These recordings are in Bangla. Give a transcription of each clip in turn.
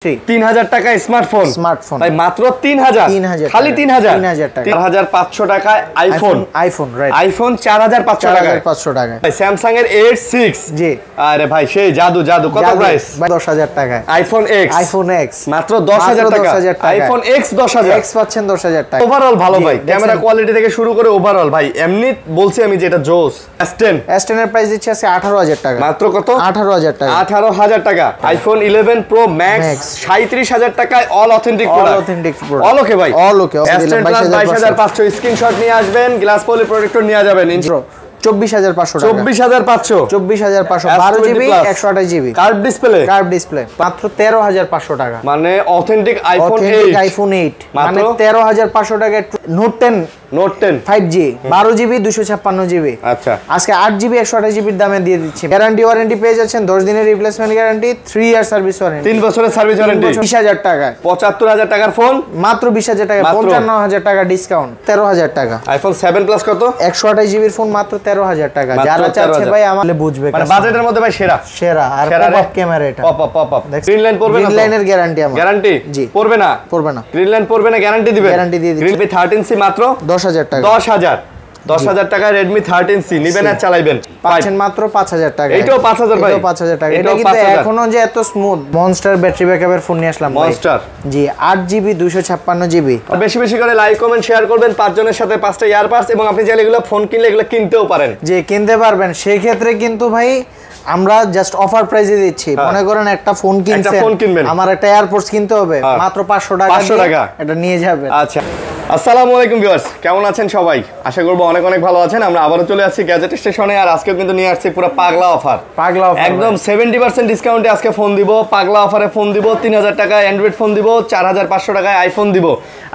3000 টাকা স্মার্টফোন ভাই মাত্র 3000 খালি 3000 টাকা 4500 টাকায় আইফোন 4500 টাকায় ভাই স্যামসাং এর A6 জি আরে ভাই সেই জাদু কত প্রাইস 10000 টাকায় আইফোন X মাত্র 10000 টাকা আইফোন X 10000 X পাচ্ছেন 10000 টাকা ওভারঅল ভালো ভাই ক্যামেরা কোয়ালিটি থেকে শুরু করে ওভারঅল ভাই এমনি বলছি আমি যে এটা জোস S10 এর প্রাইস দিচ্ছে আছে 18000 টাকা মাত্র কত 18000 টাকা 18000 টাকা আইফোন 11 প্রো ম্যাক্স 37000 টাকায় অল অথেন্টিক প্রোডাক্ট অল ওকে ভাই অল ওকে S10 প্লাস 22500 স্ক্রিনশট নিয়ে আসবেন গ্লাস পলি প্রোটেক্টর নিয়ে যাবেন 24500 টাকা 24500 12 জিবি 128 জিবি কার্ভ ডিসপ্লে মাত্র 13500 টাকা মানে অথেন্টিক আইফোন 8 মানে 13500 টাকা নোট 10 5G 12 জিবি 256 জিবি আচ্ছা আজকে 8 জিবি 128 জিবির দামে দিয়ে দিচ্ছি গ্যারান্টি ওয়ারেন্টি পেয়ে যাচ্ছেন 10 দিনের replacement guarantee 3 year service warranty 3 বছরের সার্ভিস ওয়ারেন্টি 20000 টাকা 75000 টাকার ফোন মাত্র 20000 টাকা 55000 টাকা ডিসকাউন্ট 13000 টাকা আইফোন 7 প্লাস কত 128 জিবির ফোন মাত্র 13000 টাকা যারা চাচ্ছে ভাই আমাদের বুঝবে মানে বাজেটের মধ্যে ভাই সেরা আর পপ ক্যামেরা এটা পপ গ্রিন লাইন পড়বে না গ্রিন লাইনের গ্যারান্টি আমার গ্যারান্টি জি পড়বে না গ্রিন লাইন পড়বে না গ্যারান্টি দিবেন গ্যারান্টি দিয়ে দিচ্ছি Redmi 13C মাত্র 10000 টাকা 10000 টাকা Redmi 13C নিবেন আর চালাবেন পাচ্ছেন মাত্র 5000 টাকা এটাও 5000 ভাই এটাও 5000 টাকা এটা কিন্তু এখনো যে এত স্মুথ মনস্টার ব্যাটারি ব্যাকআপের ফোন নিয়ে আসলাম মনস্টার জি 8 জিবি 256 জিবি বেশি করে লাইক কমেন্ট শেয়ার করবেন পাঁচজনের সাথে 5টা ইয়ারপাস এবং আপনি চাইলে এগুলো ফোন কিনলে এগুলো কিনতেও পারেন যে কিনতে পারবেন সেই ক্ষেত্রে কিন্তু ভাই আমরা জাস্ট অফার প্রাইসে দিচ্ছি মনে করেন একটা ফোন কিনছেন আমার একটা এয়ারপোর্টস কিনতে হবে মাত্র 500 টাকা এটা নিয়ে যাবেন আচ্ছা আসসালামু আলাইকুম ভিউয়ার্স কেমন আছেন সবাই আশা করব অনেক ভালো আছেন আমরা আবারো চলে আসছি গ্যাজেট স্টেশনে আর আজকে কিন্তু নিয়ে আসছি পুরো পাগলা অফার একদম 70% ডিসকাউন্টে আজকে ফোন দিব পাগলা অফারে ফোন দিব 3000 টাকায় অ্যান্ড্রয়েড ফোন দিব 4500 টাকায় আইফোন দিব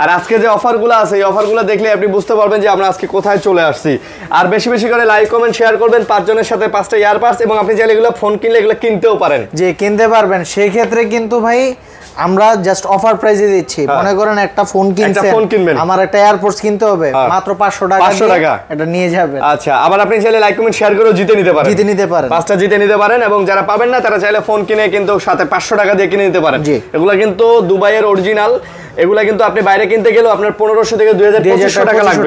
আর আজকে যে অফারগুলো আছে এই অফারগুলো দেখলে আপনি বুঝতে পারবেন যে আমরা আজকে কোথায় চলে আসছি আর বেশি করে লাইক কমেন্ট শেয়ার করবেন পাঁচজনের সাথে 5টা ইয়ারপাস এবং আপনি চাইলে এগুলো ফোন কিনলে এগুলো কিনতেও পারেন যে কিনতে পারবেন সেই ক্ষেত্রে কিন্তু ভাই আমরা জাস্ট অফার প্রাইসে দিচ্ছি মনে করেন একটা ফোন কিনছেন আমার একটা এয়ারপোর্টস কিনতে হবে মাত্র 500 টাকা এটা নিয়ে যাবেন আচ্ছা আবার আপনি চাইলে লাইক কমেন্ট শেয়ার করে জিতে নিতে পারেন পাঁচটা জিতে নিতে পারেন এবং যারা পাবেন না তারা চাইলে ফোন কিনে কিন্তু সাথে 500 টাকা দিয়ে কিনে নিতে পারেন এগুলো কিন্তু দুবাইয়ের অরিজিনাল এগুলা কিন্তু আপনি বাইরে কিনতে গেলেও আপনার 1500 থেকে 2500 টাকা লাগবে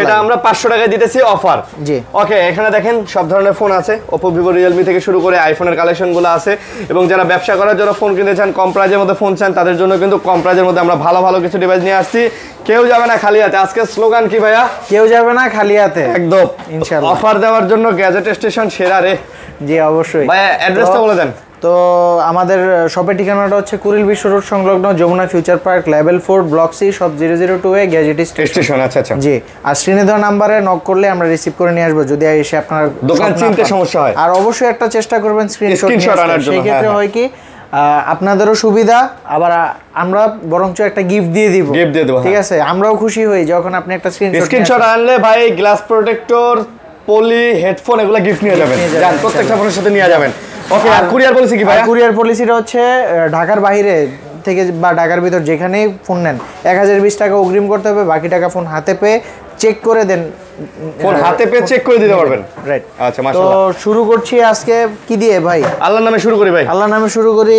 সেটা আমরা 500 টাকায় দিতেছি অফার জি ওকে এখানে দেখেন সব ধরনের ফোন আছে Oppo Vivo Realme থেকে শুরু করে আইফোনের কালেকশনগুলো আছে এবং যারা ব্যবসা করার জন্য ফোন কিনতে চান কম প্রাইজের মধ্যে ফোন চান তাদের জন্য কিন্তু কম প্রাইজের মধ্যে আমরা ভালো কিছু ডিভাইস নিয়ে আসছি কেউ যাবে না খালি হাতে আজকে স্লোগান কি ভাইয়া কেউ যাবে না খালি হাতে একদম ইনশাআল্লাহ অফার দেওয়ার জন্য গ্যাজেট স্টেশন সেরা রে জি অবশ্যই ভাইয়া অ্যাড্রেসটা বলে দেন তো আমাদের শপের ঠিকানাটা হচ্ছে কুড়িল বিশ্ব রোড সংলগ্ন Jamuna future park level 4 block C shop 002 এ গ্যাজেট স্টেশন আচ্ছা জি আর স্ক্রিনে দেওয়া নম্বরে নক করলে আমরা রিসিভ করে নিয়ে আসবো যদি এসে আপনার দোকান চিনতে সমস্যা হয় আর অবশ্যই একটা চেষ্টা করবেন স্ক্রিনশট আনার জন্য সেই ক্ষেত্রে হয় কি আপনাদেরও সুবিধা আবার আমরা বরঞ্চ একটা গিফট দিয়ে দিব ঠিক আছে আমরাও খুশি হই যখন আপনি একটা স্ক্রিনশট আনলে ভাই গ্লাস প্রোটেক্টর পলি হেডফোন এগুলা গিফট নিয়ে যাবেন জান প্রত্যেকটা ফোনের সাথে নিয়ে যাবেন ওকে আর কুরিয়ার পলিসি কি ভাই কুরিয়ার পলিসিটা হচ্ছে ঢাকার বাইরে থেকে বা ঢাকার ভিতর যেখানেই ফোন নেন 1020 টাকা অগ্রিম করতে হবে বাকি টাকা ফোন হাতে পেয়ে চেক করে দেন ফোন হাতে পেয়ে চেক করে দিতে পারবেন রাইট আচ্ছা মাশাআল্লাহ তো শুরু করছি আজকে কি দিয়ে ভাই আল্লাহর নামে শুরু করি ভাই আল্লাহর নামে শুরু করি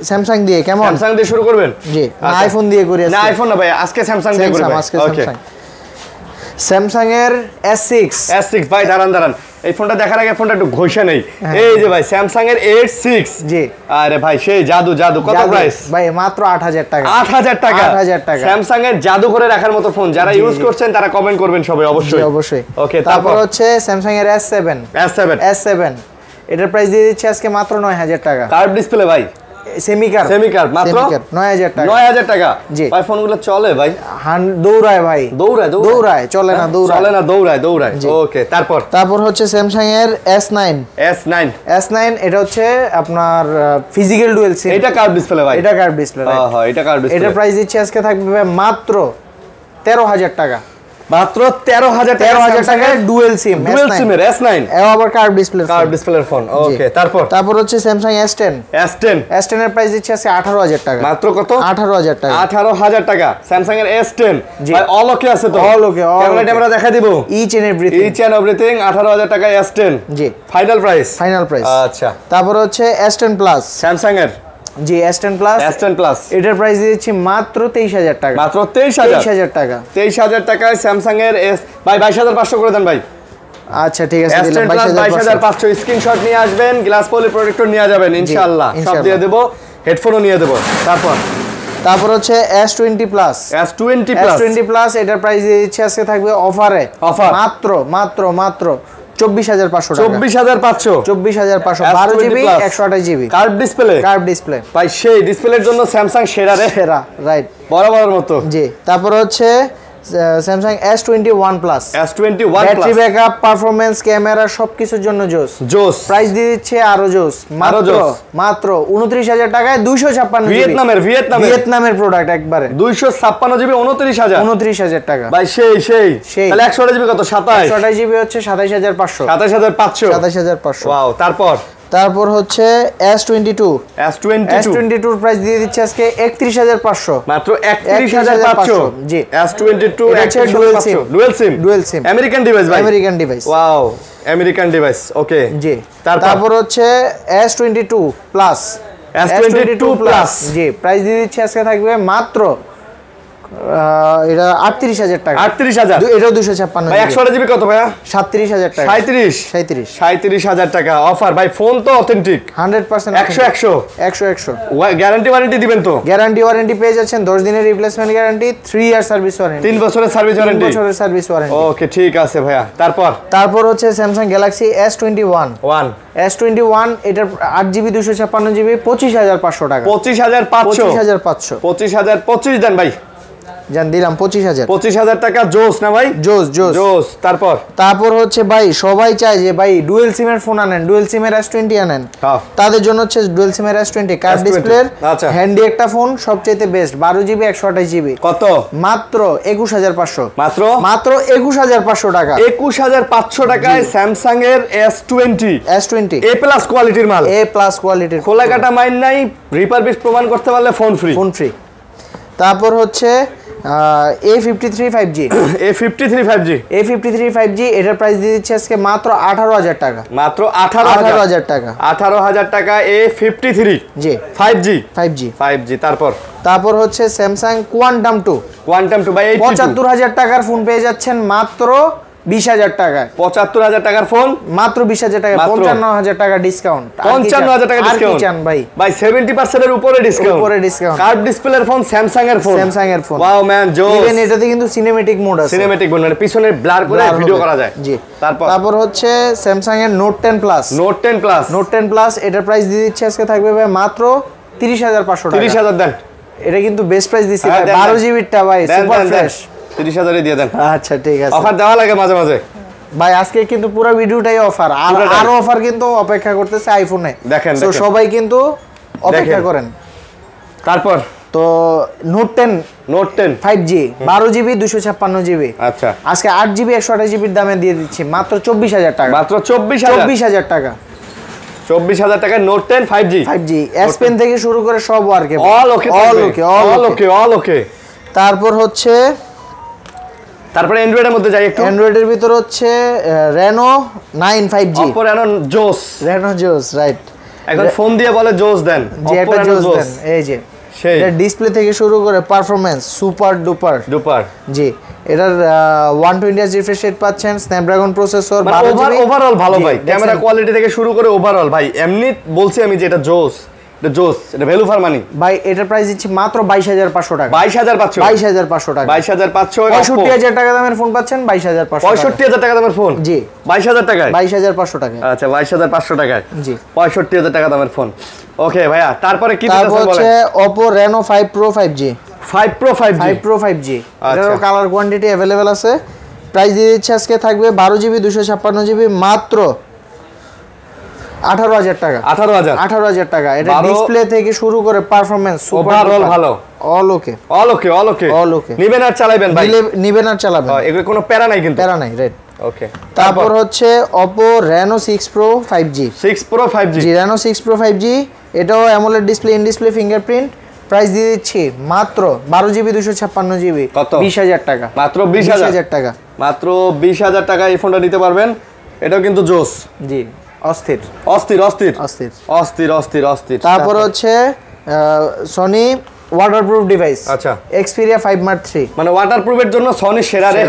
স্যামসাং দিয়ে কেমন স্যামসাং দিয়ে শুরু করবেন জি আইফোন দিয়ে করি না আইফোন না ভাই আজকে স্যামসাং দিয়ে করি ওকে স্যামসাং এর S6 ভাই দাঁড়ান এই ফোনটা দেখার আগে ফোনটা একটু ঘষে নেই এই যে ভাই স্যামসাং এর A6 জি আরে ভাই সেই জাদু কত প্রাইস ভাই মাত্র 8000 টাকা 8000 টাকা স্যামসাং এর জাদু করে রাখার মতো ফোন যারা ইউজ করছেন তারা কমেন্ট করবেন সবাই অবশ্যই ওকে তারপর হচ্ছে স্যামসাং এর S7 এটার প্রাইস দিয়ে দিচ্ছি আজকে মাত্র 9000 টাকা কার্ভ ডিসপ্লে ভাই সেমি কার মাত্র 9000 টাকা 9000 টাকা জি ভাই ফোনগুলো চলে ভাই দৌড়ায় ভাই দৌড়ায় চলে না দৌড়ায় ওকে তারপর হচ্ছে স্যামসাং এর S9 এটা হচ্ছে আপনার ফিজিক্যাল ডুয়াল সিম এটা কার্ভ ডিসপ্লে ভাই এটা কার্ভ ডিসপ্লে হ্যাঁ এটা কার্ভ ডিসপ্লে এটার প্রাইস দিচ্ছি আজকে থাকবে মাত্র 13000 টাকা মাত্র 13000 টাকা ডুয়াল সিমের S9 এও আবার কার্ভ ডিসপ্লের ফোন ওকে তারপর হচ্ছে স্যামসাং S10 এর প্রাইস দিচ্ছে আছে 18000 টাকা মাত্র কত 18000 টাকা 18000 টাকা স্যামসাং এর S10 ভাই অল ওকে আছে তো অল ওকে ক্যামেরা দেখাই দিব ইচ এন্ড এভরিথিং 18000 টাকা S10 জি ফাইনাল প্রাইস আচ্ছা তারপর হচ্ছে S10 প্লাস স্যামসাং এর জি S10 প্লাস S10 প্লাস এটার প্রাইস দিচ্ছি মাত্র 23000 টাকা মাত্র 23000 টাকা 23000 টাকায় স্যামসাং এর ভাই 22500 করে দেন ভাই আচ্ছা ঠিক আছে দিলাম 22500 স্ক্রিনশট নিয়ে আসবেন গ্লাস পলি প্রোটেক্টর নিয়ে যাবেন ইনশাআল্লাহ সব দিয়ে দেব হেডফোনও নিয়ে দেব তারপর হচ্ছে S20 প্লাস এটার প্রাইস দিয়ে দিচ্ছি আজকে থাকবে অফারে মাত্র 24500 টাকা 24500 12 জিবি 128 জিবি কার্ভ ডিসপ্লে ভাই সেই ডিসপ্লের জন্য স্যামসাং সেরা রাইট বরাবরের মতো জি তারপর হচ্ছে Samsung S21 Plus battery backup performance camera সবকিছুর জন্য জোস প্রাইস দিয়ে দিচ্ছে আরো জোস মাত্র 29000 টাকায় 256 ভিয়েতনামের প্রোডাক্ট একবারে 256 জিবি 29000 টাকা ভাই সেই তাহলে 128 জিবি কত 128 জিবি হচ্ছে 27500 ওয়াও তারপর হচ্ছে S22 এর প্রাইস দিয়ে দিচ্ছে আজকে 31500 মাত্র 31500 জি S22 dual SIM American device ভাই ওয়াও আমেরিকান ডিভাইস ওকে জি তারপর হচ্ছে S22 প্লাস জি প্রাইস দিয়ে দিচ্ছে আজকে থাকবে মাত্র এটা 38000 টাকা 38000 এটাও 256 ভাই 128 জিবি কত ভাইয়া 37000 টাকা 37000 টাকা অফার ভাই ফোন তো অথেন্টিক 100% 100 গ্যারান্টি ওয়ারেন্টি দিবেন তো গ্যারান্টি ওয়ারেন্টি পেয়ে যাচ্ছেন 10 দিনের replacement guarantee 3 year service warranty 3 বছরের সার্ভিস ওয়ারেন্টি ওকে ঠিক আছে ভাইয়া তারপর হচ্ছে Samsung Galaxy S21 এটার 8GB 256GB 25500 টাকা 25500 দেন ভাই জান দিলাম 25000 টাকা জোস না ভাই জোস তারপর হচ্ছে ভাই সবাই চায় যে ভাই ডুয়াল সিমের ফোন আনেন ডুয়াল সিমের S20 আনেন তাদের জন্য হচ্ছে ডুয়াল সিমের S20 কার্ভ ডিসপ্লের হ্যান্ডি একটা ফোন সবচেয়ে বেস্ট 12GB 128GB কত মাত্র 21500 মাত্র 21500 টাকা 21500 টাকায় স্যামসাং এর S20 এ প্লাস কোয়ালিটির মাল খোলা কাটা মাইন নাই রিপারবিশ প্রমাণ করতে পারলে ফোন ফ্রি তারপর হচ্ছে A53 5G এটার প্রাইস দিয়ে দিচ্ছে আজকে মাত্র 18000 টাকা 18000 টাকা A53 জি 5G তারপর হচ্ছে Samsung Quantum 2 ভাই 75000 টাকার ফোন পেয়ে যাচ্ছেন মাত্র 20000 টাকায় 75000 টাকার ফোন মাত্র 20000 টাকা 55000 টাকা ডিসকাউন্ট 55000 টাকা ডিসকাউন্ট চান ভাই 70% এর উপরে ডিসকাউন্ট কার্ভ ডিসপ্লের ফোন স্যামসাং এর ফোন ওয়াও ম্যান জোস ইভেন এটাতে কিন্তু সিনেম্যাটিক মোড মানে পিছনে ব্লার করে ভিডিও করা যায় জি তারপর হচ্ছে Samsung এর Note 10 Plus এটার প্রাইস দিয়ে দিচ্ছে আজকে থাকবে ভাই মাত্র 30500 টাকা 30000 দেন এটা কিন্তু বেস্ট প্রাইস দিছি ভাই 12GB টা ভাই সুপার ফ্রেশ 30000 এ দিয়ে দেন আচ্ছা ঠিক আছে অফার দেওয়া লাগে মাঝে ভাই আজকে কিন্তু পুরো ভিডিওটাই অফার আরো অফার কিন্তু অপেক্ষা করতেছে আইফোনে দেখেন তো সবাই কিন্তু অপেক্ষা করেন তারপর তো Note 10 5G 12GB 256GB আচ্ছা আজকে 8GB 128GB এর দামে দিয়ে দিচ্ছি মাত্র 24000 টাকা মাত্র 24000 টাকা 24000 টাকায় Note 10 5G S Pen থেকে শুরু করে সব ওয়ার্কে অল ওকে তারপর হচ্ছে অ্যান্ড্রয়েডের মধ্যে যাই একটু অ্যান্ড্রয়েডের ভিতর হচ্ছে Reno 9 5G Oppo Reno জোস রাইট এখন ফোন দিয়ে বলে জোস দেন যে একটা জোস দেন এই যে এটা ডিসপ্লে থেকে শুরু করে পারফরম্যান্স সুপার ডুপার জি এটার 120 Hz রিফ্রেশ রেট পাচ্ছেন স্ন্যাপড্রাগন প্রসেসর ওভারঅল ভালো ভাই ক্যামেরা কোয়ালিটি থেকে শুরু করে ওভারঅল ভাই এমনি বলছি আমি যে এটা জোস এটা ভ্যালু ফর মানি ভাই এটার প্রাইস দিচ্ছি মাত্র 22500 টাকা 22500 টাকা 65000 টাকা দামের ফোন পাচ্ছেন 22500 65000 টাকা দামের ফোন জি 22000 টাকায় 22500 টাকা আচ্ছা 22500 টাকায় জি 65000 টাকা দামের ফোন ওকে ভাইয়া তারপরে কি দিতেছেন বলেন তারপর হচ্ছে Oppo Reno 5 Pro 5G 5 Pro 5G এটারও কালার কোয়ান্টিটি अवेलेबल আছে প্রাইস দিয়ে দিচ্ছে আজকে থাকবে 12GB 256GB মাত্র 18000 টাকা 18000 টাকা এটা ডিসপ্লে থেকে শুরু করে পারফরম্যান্স ওভারঅল ভালো অল ওকে নিবেন আর চালাবেন ভাই এগুলো কোনো প্যারা নাই কিন্তু রাইট ওকে তারপর হচ্ছে Oppo Reno 6 Pro 5G জি Reno 6 Pro 5G এটাও AMOLED display in display fingerprint price দিয়ে দিচ্ছি মাত্র 12GB 256GB 20000 টাকা মাত্র 20000 টাকা মাত্র 20000 টাকা এই ফোনটা নিতে পারবেন এটাও কিন্তু জোস জি অস্থির তারপর হচ্ছে সনি ওয়াটারপ্রুফ ডিভাইস। আচ্ছা, Xperia 5 Mark 3 মানে ওয়াটারপ্রুফের জন্য সনি সেরা রে,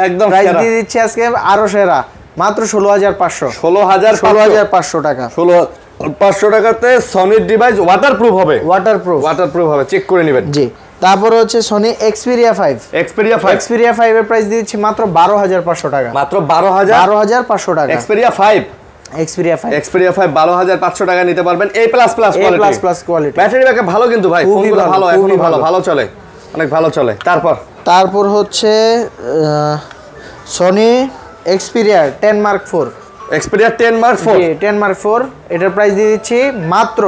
একদম প্রাইস দিয়ে দিচ্ছি আজকে আরো সেরা, মাত্র 16500 16500 টাকা। 16500 টাকাতে সনির ডিভাইস ওয়াটারপ্রুফ হবে, ওয়াটারপ্রুফ হবে, চেক করে নেবেন। জি, তারপর হচ্ছে Sony Xperia 5 এর প্রাইস দিচ্ছি মাত্র 12500 টাকা, মাত্র 12500 টাকা। Xperia 5 12500 টাকা নিতে পারবেন। A++ কোয়ালিটি, ব্যাটারি ব্যাকআপ ভালো কিন্তু ভাই, ফোনগুলো ভালো, এখনো ভালো চলে, অনেক ভালো চলে। তারপর হচ্ছে Sony Xperia 10 Mark 4 এটার প্রাইস দিয়ে দিচ্ছি মাত্র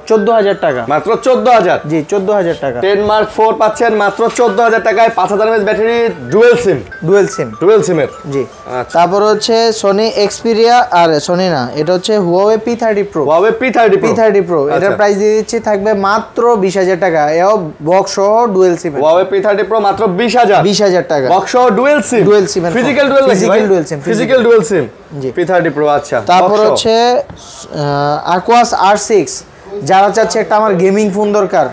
14000 টাকা, মাত্র 14000। জি, 14000 টাকা। 10 Mark 4 পাচ্ছেন মাত্র 14000 টাকায়, 5000 mAh ব্যাটারি, ডুয়াল সিমের। জি, তারপর হচ্ছে Sony Xperia, আর Sony না, এটা হচ্ছে Huawei P30 Pro। এটার প্রাইস দিয়ে দিচ্ছি থাকবে মাত্র 20000 টাকা, এও বক্স সহ dual SIM. Huawei P30 Pro মাত্র 20000 টাকা, বক্স সহ dual SIM, physical dual SIM. জি, P30 Pro। আচ্ছা, তারপর হচ্ছে Aquos R6, যারা চাচ্ছে একটা আমার গেমিং ফোন দরকার,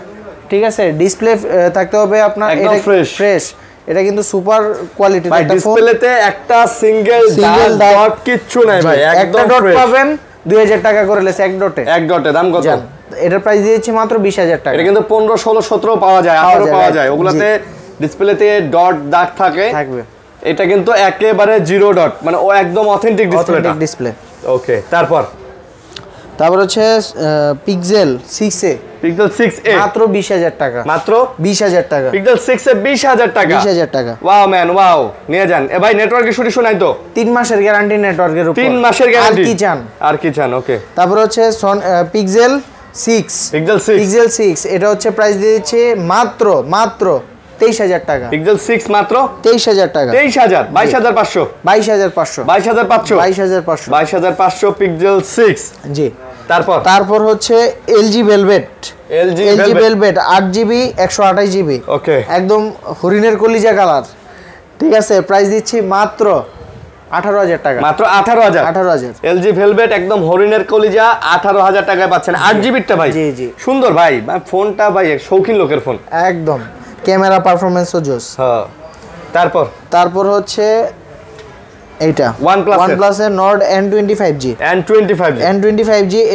ঠিক আছে, ডিসপ্লে থাকতে হবে আপনার একদম ফ্রেশ। এটা কিন্তু সুপার কোয়ালিটির একটা ফোন, ডিসপ্লেতে একটা সিঙ্গেল ডট কিচ্ছু নাই ভাই, একদম ডট পাবেন 2000 টাকা করে লেস, এক ডটে দাম কত? এটার প্রাইস দিয়েছি মাত্র 20000 টাকা। এটা কিন্তু 15 16 17 পাওয়া যায়, 18 পাওয়া যায়, ওগুলাতে ডিসপ্লেতে ডট দাগ থাকবে। এটা কিন্তু একেবারে জিরো ডট, মানে ও একদম অথেন্টিক ডিসপ্লে। ওকে, তারপর হচ্ছে Pixel 6a মাত্র 20000 টাকা, মাত্র 20000 টাকা। Pixel 6a 20000 টাকা। ওয়াও ম্যান, ওয়াও, নিয়ে যান। ভাই নেটওয়ার্ক ইস্যু শোনাই তো, 3 মাসের গ্যারান্টি নেটওয়ার্কের উপর, 3 মাসের গ্যারান্টি, আর কি চান? ওকে, তারপর হচ্ছে Pixel 6 এটা হচ্ছে প্রাইস দিয়ে দিচ্ছে মাত্র 23000 টাকা। Pixel 6 মাত্র 23000 টাকা, 22500 Pixel 6। জি, তারপর হচ্ছে LG Velvet 8GB 128GB। ওকে, একদম হরিণের কলিজা কালার, ঠিক আছে, প্রাইস দিচ্ছি মাত্র 18000 টাকা, মাত্র 18000। LG Velvet একদম হরিণের কলিজা, 18000 টাকায় পাচ্ছেন 8GBটা ভাই। জি, সুন্দর ভাই, ফোনটা ভাই শৌখিন লোকের ফোন, একদম ক্যামেরা পারফরম্যান্সও জোস। হ্যাঁ, তারপর হচ্ছে এইটা OnePlus এর Nord N25G।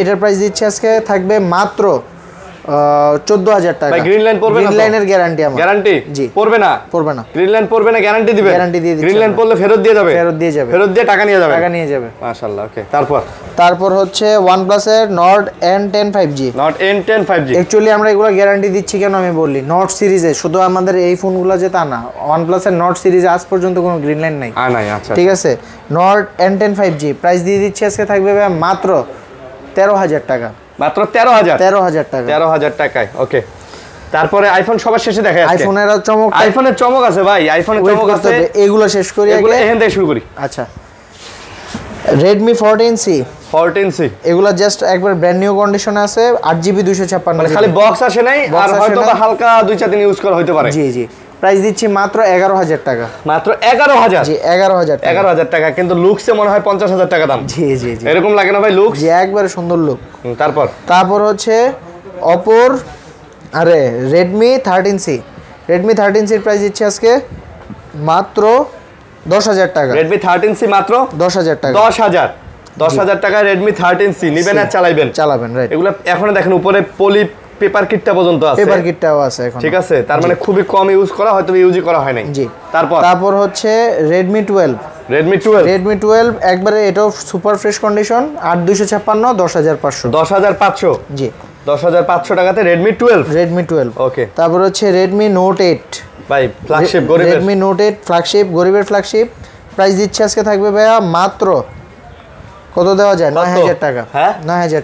এটার প্রাইস দিচ্ছে আজকে থাকবে মাত্র 14000 টাকা। ভাই গ্রিন লাইন পড়বে না? গ্রিন লাইনের গ্যারান্টি আমার। গ্যারান্টি? জি। পড়বে না? গ্রিন লাইন পড়বে না, গ্যারান্টি দিবে? গ্যারান্টি দিয়ে দিচ্ছি। গ্রিন লাইন পড়লে ফেরত দিয়ে যাবে? ফেরত দিয়ে টাকা নিয়ে যাবে। মাশাআল্লাহ। ওকে, তারপর হচ্ছে OnePlus এর Nord N10 5G। অ্যাকচুয়ালি আমরা এগুলো গ্যারান্টি দিচ্ছি কেন আমি বলি, Nord সিরিজে, শুধু আমাদের এই ফোনগুলো যে তা না, OnePlus এর Nord সিরিজে আজ পর্যন্ত কোনো গ্রিন লাইন নাই। আচ্ছা, ঠিক আছে। Nord N10 5G প্রাইস দিয়ে দিচ্ছি আজকে থাকবে মাত্র 13000 টাকা, মাত্র 13000 টাকা, 13000 টাকায়। ওকে, তারপরে আইফোন সবার শেষে দেখাই। আইফোনের চমক আছে ভাই, আইফোনের চমক আছে, এগুলো শেষ করি, এখান থেকে শুরু করি। আচ্ছা, Redmi 14C এগুলা জাস্ট একবার ব্র্যান্ড নিউ কন্ডিশনে আছে, 8GB 256, মানে খালি বক্স আসে নাই, আর হয়তো বা হালকা 2-4 দিন ইউজ করা হতে পারে। জি, প্রাইস দিচ্ছি মাত্র 11000 টাকা, মাত্র 11000। জি, 11000 টাকা, কিন্তু লুকসে মনে হয় 50000 টাকা দাম। জি, এরকম লাগে না ভাই লুকস? জি, একবারে সুন্দর লুক। তারপর হচ্ছে Redmi 13C এর প্রাইস দিচ্ছি আজকে মাত্র 10000 টাকা। Redmi 13C মাত্র 10000 টাকা, 10000 টাকায় Redmi 13C নিবেন আর চালাবেন। রাইট, এগুলো এখন দেখেন উপরে পলি পেপার কিটটা পর্যন্ত আছে, পেপার কিটটাও আছে এখন, ঠিক আছে, তার মানে খুবই কম ইউজ করা, হয়তো ইউজই করা হয় নাই। জি, তারপর হচ্ছে Redmi 12 একবারে এটাও সুপার ফ্রেশ কন্ডিশন, 8256, 10500। জি, 10500 টাকাতে Redmi 12। ওকে, তারপর হচ্ছে Redmi Note 8 ভাই, Redmi Note 8 ফ্ল্যাগশিপ, গরিবের ফ্ল্যাগশিপ, প্রাইস দিচ্ছে আজকে থাকবে ভাইয়া মাত্র কত দেওয়া যায়? 9000 টাকা। হ্যাঁ, 9000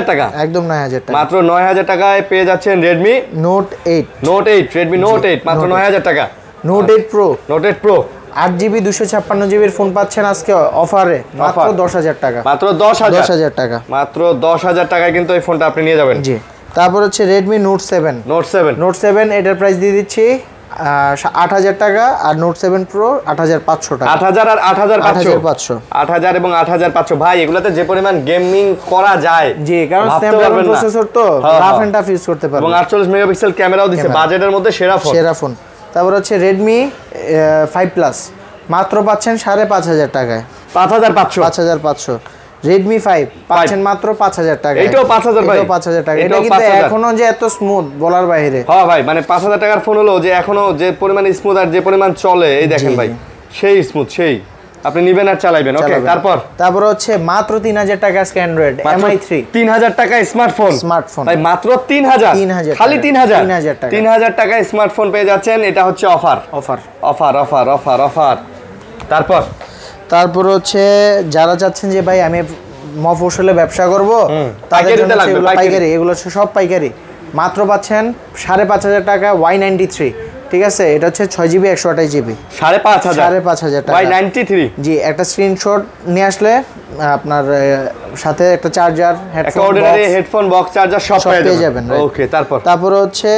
টাকা, একদম 9000 টাকা, মাত্র 9000 টাকায় পেয়ে যাচ্ছেন Redmi Note 8, Redmi Note 8 মাত্র 9000 টাকা। Note 8 Pro 8GB 256GB phone পাচ্ছেন আজকে অফারে মাত্র 10000 টাকা, মাত্র 10000 টাকা, মাত্র 10000 টাকায় কিন্তু এই ফোনটা আপনি নিয়ে যাবেন। জি, তারপর হচ্ছে Redmi Note 7 এটার প্রাইস দিয়ে দিচ্ছি 8,000 টাকা, আর নোট 7 প্রো 8,500 টাকা। 8,000 আর 8,500, 8,000 এবং 8,500 ভাই, এগুলাতে যে পরিমাণ গেমিং করা যায়। জি, কারণ স্ন্যাপড্রাগন প্রসেসর তো রাফ এন্ড টাফ ইউজ করতে পারবে, এবং 48 মেগাপিক্সেল ক্যামেরাও দিছে, বাজেটের মধ্যে সেরা ফোন। তারপর হচ্ছে Redmi 5 প্লাস, মাত্র পাচ্ছেন 5,500 টাকায়। 5,500 Redmi 5 পাচ্ছেন মাত্র 5,000 টাকায়। এটাও 5,000 ভাই, এটাও 5,000 টাকা। এটা কিন্তু এখনো যে এত স্মুথ বলার বাইরে। হ্যাঁ ভাই, মানে 5,000 টাকার ফোন হলো যে এখনো যে পরিমাণ স্মুথ আর যে পরিমাণ চলে, এই দেখেন ভাই, সেই স্মুথ, সেই আপনি নিবেন আর চালাবেন। ওকে, তারপর হচ্ছে মাত্র 3,000 টাকা আজকে অ্যান্ড্রয়েড MI3। 3,000 টাকা স্মার্টফোন ভাই, মাত্র 3,000, খালি 3,000 টাকায় স্মার্টফোন পেয়ে যাচ্ছেন। এটা হচ্ছে অফার। তারপর হচ্ছে যারা চাচ্ছেন যে ভাই আমি মফস্বলে ব্যবসা করব, তাদের জন্য পাইকারি, এগুলো সব পাইকারি, মাত্র পাচ্ছেন 5,500 টাকা Y93। ঠিক আছে, এটা হচ্ছে 6GB 128GB, 5,500 টাকা Y93। জি, একটা স্ক্রিনশট নিয়ে আসলে আপনার সাথে একটা চার্জার, হেডফোন বক্স, চার্জার সব পেয়ে যাবেন। ওকে, তারপর হচ্ছে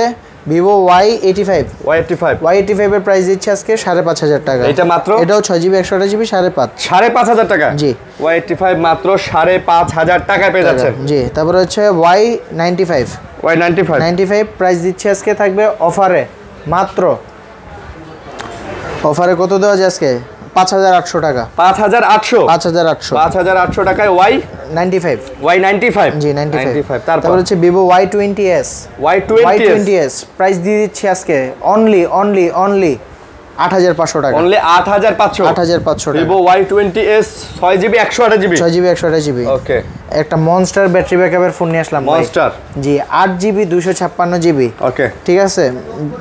Vivo Y85 এর প্রাইস দিচ্ছে আজকে 5,500 টাকা। এটা মাত্র, এটাও 6GB 128GB, 5,500 টাকা। জি, Y85 মাত্র 5,500 টাকায় পেয়ে যাচ্ছেন। জি, তারপর হচ্ছে Y95 প্রাইস দিচ্ছে আজকে, থাকবে অফারে, মাত্র অফারে কত দেওয়া যায় আজকে? 5,800 টাকা। 5,800 টাকায় Y95 জি, 95। তারপর হচ্ছে Vivo Y20s প্রাইস দিয়ে দিচ্ছি আজকে অনলি 8,500 টাকা। অনলি 8,500 টাকা। Vivo Y20s 6GB 128GB। ওকে, একটা মনস্টার ব্যাটারি ব্যাকআপের ফোন নিয়ে আসলাম। মনস্টার, জি, 8GB 256GB। ওকে, ঠিক আছে,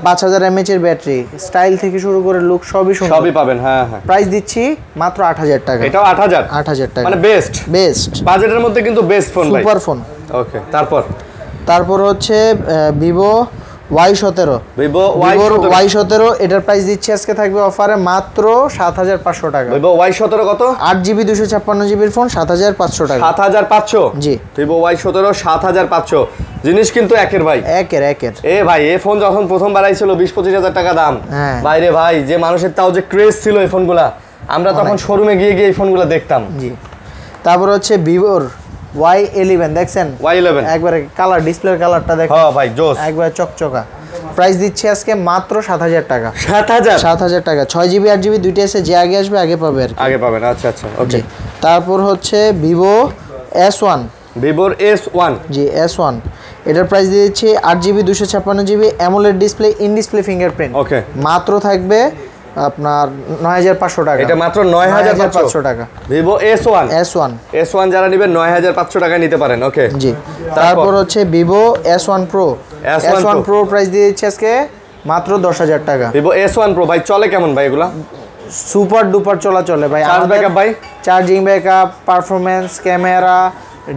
5,000 mAh এর ব্যাটারি, স্টাইল থেকে শুরু করে লুক সবই পাবেন। হ্যাঁ, প্রাইস দিচ্ছি মাত্র 8,000 টাকা। এটাও 8,000 টাকা, মানে বেস্ট বাজেটের মধ্যে কিন্তু বেস্ট ফোন ভাই, সুপার ফোন। ওকে, তারপর হচ্ছে Vivo Y17 এটার প্রাইস দিচ্ছি আজকে, থাকবে অফারে, মাত্র 7,500 টাকা। Vivo Y17 কত? 8GB 256GB ফোন, 7,500 টাকা। 7,500? জি, Vivo Y17 7,500। জিনিস কিন্তু একের ভাই, একের ভাই, এই ফোন যখন প্রথম বাড়াইছিল 20-25 টাকা দাম, বাইরে ভাই যে মানুষের তাও যে ক্রেজ ছিল এই ফোনগুলা, আমরা তখন শোরুমে গিয়ে এই ফোনগুলা দেখতাম। জি, তারপর হচ্ছে Vivoর Y11 দেখছেন, Y11 একবারে কালার, ডিসপ্লের কালারটা দেখেন, হ্যাঁ ভাই, জোস, একবারে চকচকা। প্রাইস দিচ্ছি আজকে মাত্র 7,000 টাকা। 7,000 টাকা। 6GB 8GB দুইটা এসে, যে আগে আসবে আগে পাবে আর কি। আগে পাবেন, আচ্ছা, ওকে। তারপর হচ্ছে Vivo S1 জি, S1 এটার প্রাইস দিয়ে দিচ্ছি 8GB 256GB AMOLED display, in display fingerprint. Okay, মাত্র থাকবে আপনার 9,500 টাকা। এটা মাত্র 9,500 টাকা। Vivo S1 যারা নেবেন 9,500 টাকা নিতে পারেন। ওকে, জি। তারপর হচ্ছে Vivo S1 Pro প্রাইস দিয়ে দিচ্ছি আজকে মাত্র 10,000 টাকা। Vivo S1 Pro ভাই চলে কেমন ভাই এগুলা? সুপার ডুপার চলে ভাই। চার্জ ব্যাকআপ ভাই, charging backup, performance, camera,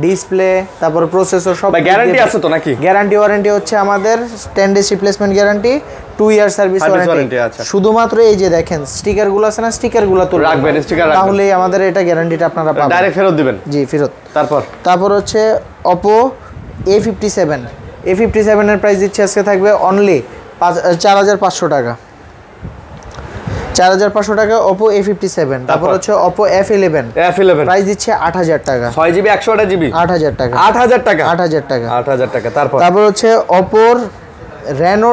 display, তারপর প্রসেসর সব। গ্যারান্টি আছে তো নাকি? গ্যারান্টি ওয়ারেন্টি হচ্ছে আমাদের 10 ডেজ রিপ্লেসমেন্ট গ্যারান্টি, 2 ইয়ার সার্ভিস ওয়ারেন্টি। শুধুমাত্র এই যে দেখেন স্টিকারগুলো আছে না, স্টিকারগুলো তো রাখবেন, তাহলে আমাদের এটা গ্যারান্টিটা আপনারা পাবেন, ডাইরেক্ট ফেরত দিবেন। জি, ফেরত। তারপর হচ্ছে Oppo A57 এর প্রাইস দিচ্ছে আজকে, থাকবে অনলি 4,500 টাকা। 4,500 টাকা Oppo A57। তারপর হচ্ছে Oppo F11 প্রাইস দিচ্ছে 8,000 টাকা। 6GB 128GB 8,000 টাকা। 8,000 টাকা। তারপর হচ্ছে Oppo Reno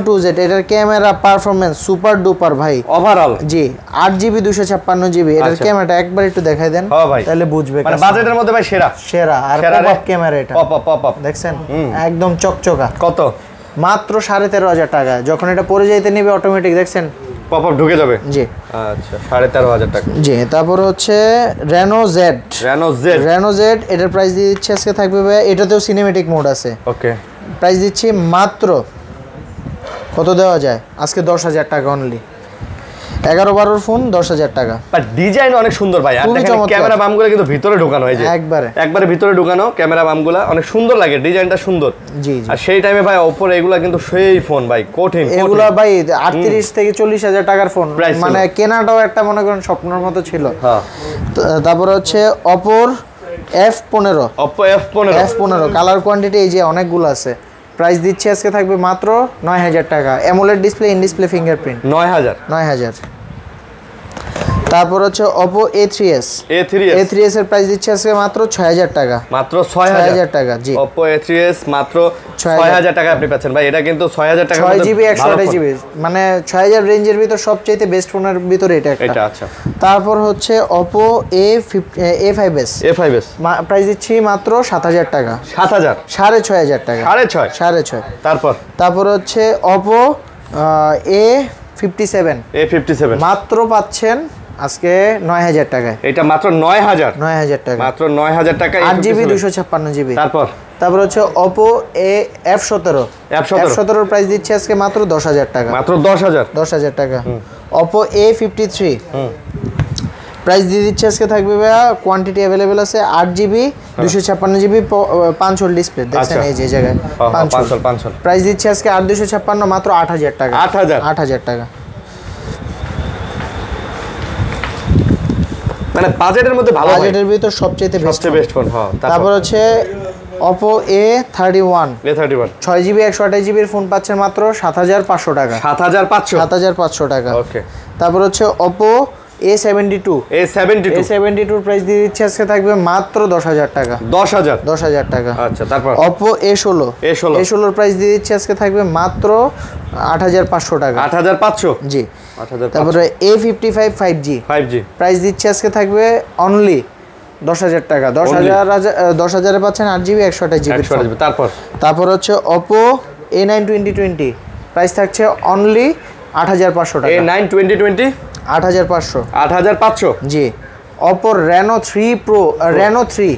2Z এটার ক্যামেরা পারফরম্যান্স সুপার ডুপার ভাই, ওভারঅল। জি, 8GB 256GB এটার ক্যামেরাটা একবার একটু দেখাই দেন, তাহলে বুঝবে, মানে বাজেটের মধ্যে ভাই সেরা। আর পপ ক্যামেরা, এটা পপ দেখছেন, একদম চকচকা। কত? মাত্র 13,500 টাকা। যখন এটা পরে যাইতে নেবে অটোমেটিক দেখছেন পপ আপ ঢুকে যাবে। জি, আচ্ছা, 13,500 টাকা। জি, তারপর হচ্ছে Reno Z এটার প্রাইস দিয়ে দিচ্ছে আজকে, থাকবে ভাই, এটাতেও সিনেমেটিক মোড আছে। ওকে, প্রাইস দিচ্ছি মাত্র, কত দেওয়া যায় আজকে? 10,000 টাকা অনলি। 11-12 ফোন 10,000 টাকা। বাট ডিজাইন অনেক সুন্দর ভাই, আর দেখেন ক্যামেরা বামগুলো কিন্তু ভিতরে ঢোকানো হয়েছে, একবারে ভিতরে ঢোকানো ক্যামেরা বামগুলো, অনেক সুন্দর লাগে, ডিজাইনটা সুন্দর। জি, আর সেই টাইমে ভাই Oppo এগুলা কিন্তু সেই ফোন ভাই, কঠিন এগুলা ভাই 38 থেকে 40,000 টাকার ফোন, মানে কেনাটাও একটা মনে করেন স্বপ্নের মতো ছিল। হ্যাঁ। তারপর হচ্ছে Oppo F15 কালার কোয়ান্টিটি এই যে অনেকগুলো আছে, প্রাইস দিচ্ছি আজকে থাকবে মাত্র 9000 টাকা। AMOLED display, in display fingerprint. 9000। তারপর হচ্ছে Oppo A3s। A3s এর প্রাইস দিচ্ছি আজকে মাত্র 6000 টাকা। মাত্র 6000 টাকা। জি, Oppo A3s মাত্র 6000 টাকা আপনি পাচ্ছেন ভাই। এটা কিন্তু 6000 টাকার মধ্যে 6GB 128GB, মানে 6000 রেঞ্জের ভিতর সবচেয়ে বেস্ট ফোনের ভিতরে এটা একটা। এটা আচ্ছা। তারপর হচ্ছে Oppo A5s। প্রাইস দিচ্ছি মাত্র 7000 টাকা। 7000, 6500 টাকা। 6.5। তারপর হচ্ছে Oppo A57 মাত্র পাচ্ছেন আজকে 9000 টাকায়। এটা মাত্র 9000 টাকা। মাত্র 9000 টাকা। 8GB 256GB। তারপর হচ্ছে Oppo F17 এর প্রাইস দিচ্ছে আজকে মাত্র 10000 টাকা। মাত্র 10000 টাকা। Oppo A53 প্রাইস দিয়ে দিচ্ছে আজকে থাকবে ভাইয়া, কোয়ান্টিটি अवेलेबल আছে 8GB 256GB 5 হোল ডিসপ্লে। দেখছেন এই যে জায়গায় 5 হোল। প্রাইস দিচ্ছে আজকে 8256 মাত্র 8000 টাকা। 8000 টাকা। মানে বাজেটের মধ্যে ভালো, বাজেটের ভিতর সবচেয়ে বেস্ট ফোন। তারপর হচ্ছে Oppo A31 6GB 128GB এর ফোন পাচ্ছেন মাত্র 7500 টাকা। 7500 টাকা। ওকে। তারপর হচ্ছে Oppo A72 এর প্রাইস দিয়ে দিচ্ছে আজকে থাকবে মাত্র 10000 টাকা। 10000 টাকা। আচ্ছা। তারপর Oppo A16 এর প্রাইস দিয়ে দিচ্ছে আজকে থাকবে মাত্র 8500 টাকা। 8500। জি। তারপরে A55 5G প্রাইস দিচ্ছে আজকে থাকবে অনলি 10000 টাকা। 10000 এ পাচ্ছেন 8GB 128GB। তারপর হচ্ছে Oppo A9 2020 প্রাইস থাকছে অনলি 8500 টাকা। A9 2020 8500। জি। Oppo Reno 3 Pro, Reno 3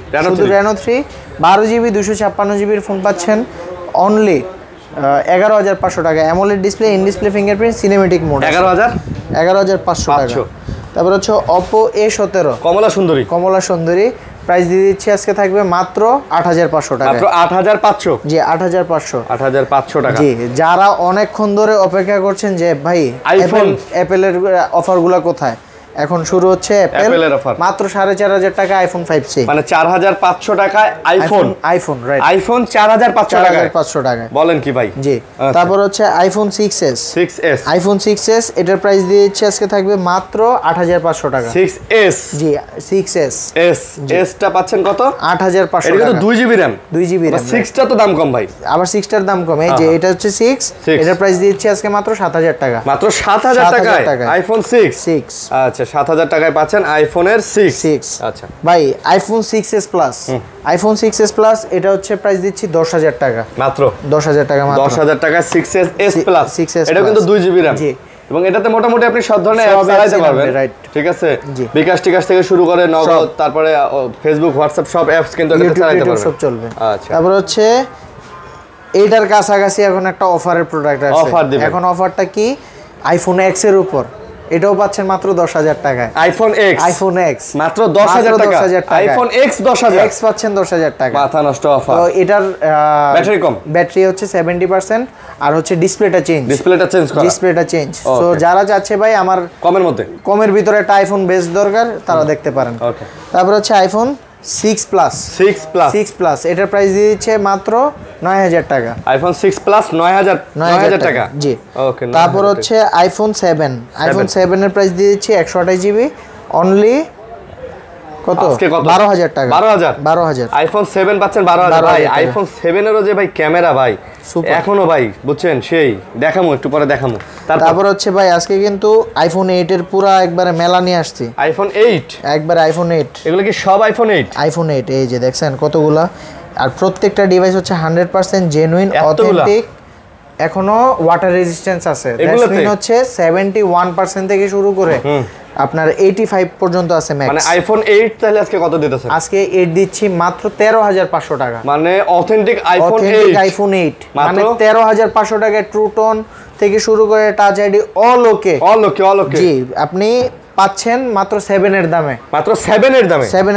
12GB 256GB এর ফোন পাচ্ছেন অনলি 11500 টাকা। AMOLED display, in display fingerprint, cinematic mode. 11500 টাকা। তারপর হচ্ছে Oppo A17 কমলা সুন্দরী প্রাইস দিয়ে দিচ্ছি আজকে থাকবে মাত্র 8500 টাকা। মাত্র 8500। জি, 8500 টাকা। জি, যারা অনেকক্ষণ ধরে অপেক্ষা করছেন যে ভাই অ্যাপেলের অফারগুলো কোথায়, এখন শুরু হচ্ছে অ্যাপেলের অফার। মাত্র 4500 টাকা আইফোন 5C, মানে 4500 টাকায় আইফোন রাইট। আইফোন 4500 টাকায়। বলেন কি ভাই? জি। তারপর হচ্ছে iPhone 6s iPhone 6s এটার প্রাইস দিয়ে দিচ্ছে আজকে থাকবে মাত্র 8500 টাকা। 6s। জি, 6s এস টা পাচ্ছেন কত? 8500 টাকা। এটা কিন্তু 2GB RAM। 2GB RAM। 6 টা তো দাম কম ভাই। আবার 6 টার দাম কম। এই যে এটা হচ্ছে 6, এটার প্রাইস দিয়ে দিচ্ছে আজকে মাত্র 7000 টাকা। মাত্র 7000 টাকায় আইফোন 6। আচ্ছা, 7000 টাকায় পাচ্ছেন আইফোনের 6। আচ্ছা ভাই, iPhone 6s plus, iPhone 6s plus এটা হচ্ছে প্রাইস দিচ্ছি 10000 টাকা। মাত্র 10000 টাকা। 10000 টাকায় 6s প্লাস। এটা কিন্তু 2GB RAM। জি। এবং এটাতে মোটামুটি আপনি সব ধরনের অ্যাপ চালাতে পারবেন, ঠিক আছে? বিকাশ টিকাশ থেকে শুরু করে নগদ, তারপরে ফেসবুক, হোয়াটসঅ্যাপ সব অ্যাপস কিন্তু এটাতে চালাতে পারবেন, সব চলবে। আচ্ছা। তারপর হচ্ছে এইটার কাছাকাছি এখন একটা অফারের প্রোডাক্ট আছে। এখন অফারটা কি? আইফোন X এর উপর এটাও পাচ্ছেন মাত্র 10000 টাকায়। আইফোন X মাত্র 10000 টাকা। আইফোন X 10000 X পাচ্ছেন 10000 টাকা। মাথা নষ্ট অফার। তো এটার ব্যাটারি কম, ব্যাটারি হচ্ছে 70% আর হচ্ছে ডিসপ্লেটা চেঞ্জ। সো যারা চাচ্ছে ভাই আমার কমের ভিতরে একটা আইফোন বেস দরকার, তারা দেখতে পারেন। ওকে। তারপর হচ্ছে আইফোন 6 প্লাস এটার প্রাইস দিয়ে দিচ্ছে মাত্র 9000 টাকা। আইফোন 6 প্লাস 9000 টাকা। জি। ওকে। তারপর হচ্ছে আইফোন 7 এর প্রাইস দিয়ে দিচ্ছে 128GB অনলি কত? 12000 টাকা। 12000 আইফোন 7 পাচ্ছেন 12000 ভাই। আইফোন 7 এরও যে ভাই ক্যামেরা ভাই এখনো ভাই বুঝছেন সেই, দেখামু একটু পরে দেখামু। তারপর হচ্ছে ভাই আজকে কিন্তু আইফোন 8 এর পুরো একবারে মেলা নিয়ে আসছি। আইফোন 8 একবারে আইফোন 8। এগুলো কি সব আইফোন 8? এই যে দেখছেন কতগুলা, আর প্রত্যেকটা ডিভাইস হচ্ছে 100% জেনুইন অথেন্টিক, এখনো ওয়াটার রেজিস্ট্যান্স আছে। দ্যাটস হচ্ছে 71% থেকে শুরু করে আপনার 85 পর্যন্ত আছে ম্যাক্স। মানে আইফোন 8 তাহলে আজকে কত দিতেছেন? আজকে 8 দিচ্ছি মাত্র 13500 টাকা। মানে অথেন্টিক আইফোন 8 মানে 13500 টাকায় ট্রু টোন থেকে শুরু করে টাচ আইডি অল ওকে। জি, আপনি পাচ্ছেন মাত্র 7 এর দামে। মাত্র 7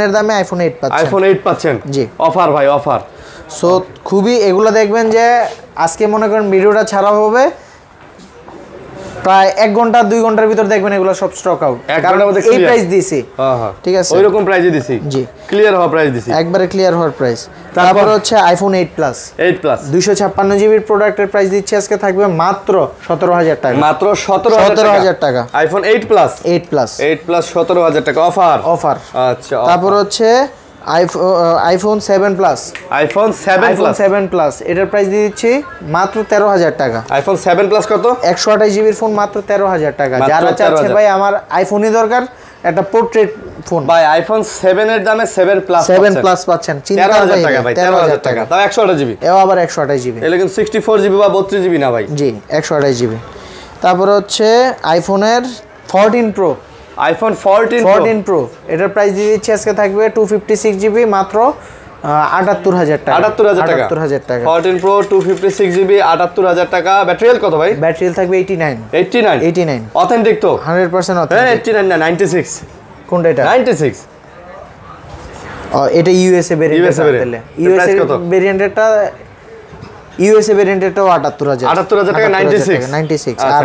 এর দামে আইফোন 8 পাচ্ছেন। জি, অফার ভাই, অফার। সো খুবই এগুলো দেখবেন যে আজকে মনে করেন ভিডিওটা ছাড়া হবে, প্রায় 1 ঘন্টা 2 ঘন্টার ভিতর দেখবেন এগুলো সব স্টক আউট। কারণ এই প্রাইস দিছি। ঠিক আছে, ওই রকম প্রাইসে দিছি। জি, ক্লিয়ার হওয়া প্রাইস দিছি, একবারে ক্লিয়ার হওয়ার প্রাইস। তারপর হচ্ছে আইফোন 8 প্লাস 256 জিবির প্রোডাক্টের প্রাইস দিচ্ছে আজকে থাকবে মাত্র 17000 টাকা। মাত্র 17000 টাকা। আইফোন 8 প্লাস 17000 টাকা অফার। আচ্ছা, তারপর হচ্ছে আইফোন 7 প্লাস আইফোন 7 প্লাস এটার প্রাইস দিয়ে দিচ্ছি মাত্র 13000 টাকা। আইফোন 7 প্লাস কত? 128 জিবির ফোন মাত্র 13000 টাকা। যারা চাচ্ছে ভাই আমার আইফোনই দরকার, একটা পোর্ট্রেট ফোন, ভাই আইফোন 7 এর দামে 7 প্লাস পাচ্ছেন। চিন্তা করেন ভাই 13000 টাকা, তাও 128 জিবি। এও আবার 128 জিবি, এটা কিন্তু 64 জিবি বা 32 জিবি না ভাই। জি, 128 জিবি। তারপর হচ্ছে আইফোনের 14 প্রো আইফোন 14 প্রো এটার প্রাইস দিয়ে দিচ্ছি আজকে থাকবে 256 জিবি মাত্র 78000 টাকা। 78000 টাকা 14 প্রো 256 জিবি 78000 টাকা। ব্যাটারি হেলথ কত ভাই? ব্যাটারি হেলথ থাকবে 89 অথেন্টিক তো 100% অথেন্টিক। হ্যাঁ 89 না 96। কোনটা এটা? 96। এটা ইউএসএ ভেরিয়েন্ট। ইউএসএ ভেরিয়েন্টটা ইউএসএ ভেরিয়েন্টটাও 78000 টাকা। 96 আর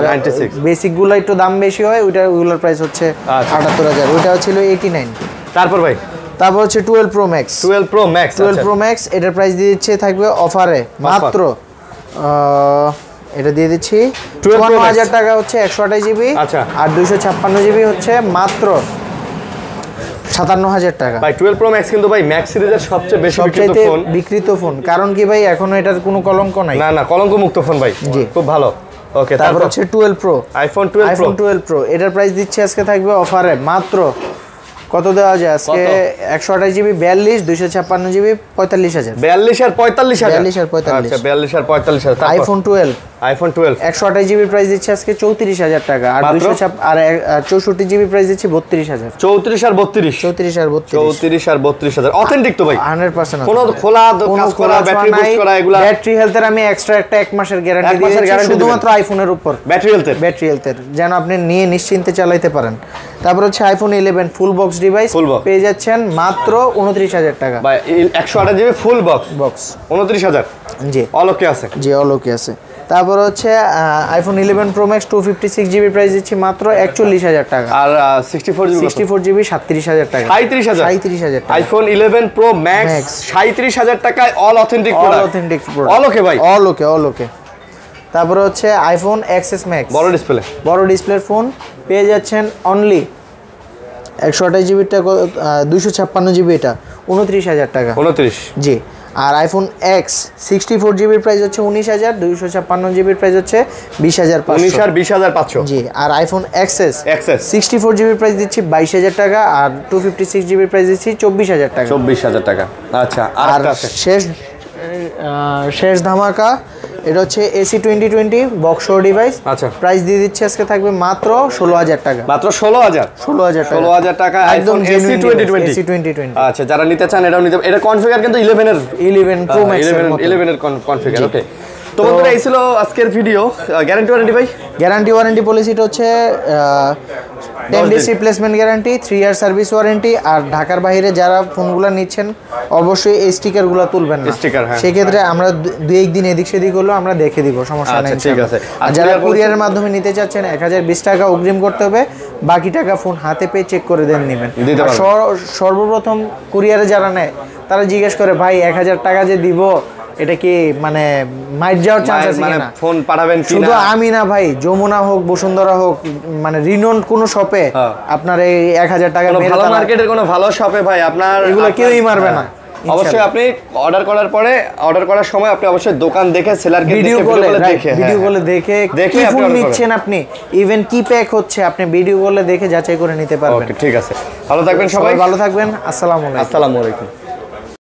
বেসিক গুলো একটু দাম বেশি হয়, ওইগুলোর প্রাইস হচ্ছে 78000, ওইটা ছিল 89। তারপর হচ্ছে 12 প্রো ম্যাক্স এটার প্রাইস দিয়ে দিচ্ছে থাকবে অফারে মাত্র এটা দিয়ে দিচ্ছি 52000 টাকা হচ্ছে 128 জিবি। আর 256 জিবি হচ্ছে মাত্র 57000 টাকা। ভাই 12 প্রো ম্যাক্স কিন্তু ভাই ম্যাক্স সিরিজের সবচেয়ে বেশি বিক্রিত ফোন। কারণ কি ভাই এখনো এটার কোনো কলঙ্ক নাই। না কলঙ্ক মুক্ত ফোন ভাই, খুব ভালো। ওকে, তারপর হচ্ছে 12 প্রো আইফোন 12 প্রো এটার প্রাইস দিচ্ছে আজকে থাকবে অফারে মাত্র কত দেওয়া যায় আজকে? 128 জিবি 42 256 জিবি 45000। 42 আর 45000। 42 আর 45। আচ্ছা 42 আর 45000। আইফোন 12 128 জিবি প্রাইস দিচ্ছে আজকে 34000 টাকা। আর 64 জিবি প্রাইস দিচ্ছে 32000। 34 আর 32000 অথেন্টিক তো ভাই 100%। কোন খোলা কাজ করা ব্যাটারি বুস্ট করা এগুলা। ব্যাটারি হেলথের আমি এক্সট্রা একটা 1 মাসের গ্যারান্টি দিয়েছি শুধুমাত্র আইফোনের উপর। ব্যাটারি হেলথের যেন আপনি নিয়ে নিশ্চিন্তে চালাতে পারেন। তারপর হচ্ছে আইফোন 11 ফুল বক্স ডিভাইস পেয়ে যাচ্ছেন মাত্র 29000 টাকা। ভাই 128 জিবি ফুল বক্স 29000। জি, অলোকে আছে। তারপর হচ্ছে iPhone 11 pro max 256 GB price দিচ্ছি মাত্র 41000 টাকা। আর 64 জিবি 37000 টাকা। 37000 টাকা। আইফোন 11 প্রো ম্যাক্স 37000 টাকায় অল অথেন্টিক প্রোডাক্ট। অলোকে ভাই, অলোকে। তারপর হচ্ছে আইফোন XS ম্যাক্স বড় ডিসপ্লের ফোন পেয়ে যাচ্ছেন অনলি 128 জিবি টাকা 256 জিবি, এটা 29000 টাকা। 29। জি। আর আইফোন X 64 জিবির প্রাইস হচ্ছে 19000, 256 জিবির প্রাইস হচ্ছে 20500। জি। আর আইফোন XS 64 জিবির প্রাইস দিচ্ছি 22000 টাকা। আর 256 জিবির প্রাইস দিচ্ছি 24000 টাকা। আচ্ছা, আর শেষ ধামাকা এটা হচ্ছে AC 2020 বক্স ডিভাইস। আচ্ছা, প্রাইস দিয়ে দিচ্ছে আজকে থাকবে মাত্র 16000 টাকা। মাত্র 16000 টাকা একদম AC 2020। আচ্ছা, যারা নিতে চান এটাও নিতে। এটা কনফিগার কিন্তু 11 প্রো ম্যাক্স 11 এর কনফিগার। ওকে, তো বন্ধুরা এই ছিল আজকের ভিডিও। গ্যারান্টি ওয়ারেন্টি ভাই? গ্যারান্টি ওয়ারেন্টি পলিসিটা হচ্ছে 10 days replacement guarantee, 3 year service warranty. আর ঢাকার বাইরে যারা ফোনগুলো নিচ্ছেন অবশ্যই এই স্টিকারগুলো তুলবেন না। সেক্ষেত্রে আমরা 2-1 দিন এদিক সেদিক হলো আমরা দেখে দিব, সমস্যা নেই। ঠিক আছে। আর যারা কুরিয়ারের মাধ্যমে নিতে চাচ্ছেন 1020 টাকা অগ্রিম করতে হবে, বাকি টাকা ফোন হাতে পেয়ে চেক করে নেবেন। সর্বপ্রথম কুরিয়ারে যারা নেয় তারা জিজ্ঞেস করে ভাই 1000 টাকা যে দিব এটা কি মানে মাইট যাওয়ার চান্স আছে কিনা, ফোন পাঠাবেন কিনা। শুধু আমি না ভাই, যমুনা হোক বসুন্ধরা হোক মানে রিনোন্ড কোন শপে আপনার এই 1000 টাকা ভালো মার্কেটের কোন ভালো শপে ভাই আপনার এগুলো কেউই মারবে না। অবশ্যই আপনি অর্ডার করার সময় আপনি অবশ্যই দোকান দেখে সেলারকে ভিডিও কলে দেখে কি ফোন নিচ্ছেন আপনি, ইভেন কি প্যাক হচ্ছে আপনি ভিডিও কলে দেখে যাচাই করে নিতে পারবেন। ওকে, ঠিক আছে। ভালো থাকবেন সবাই, ভালো থাকবেন। আসসালামু আলাইকুম।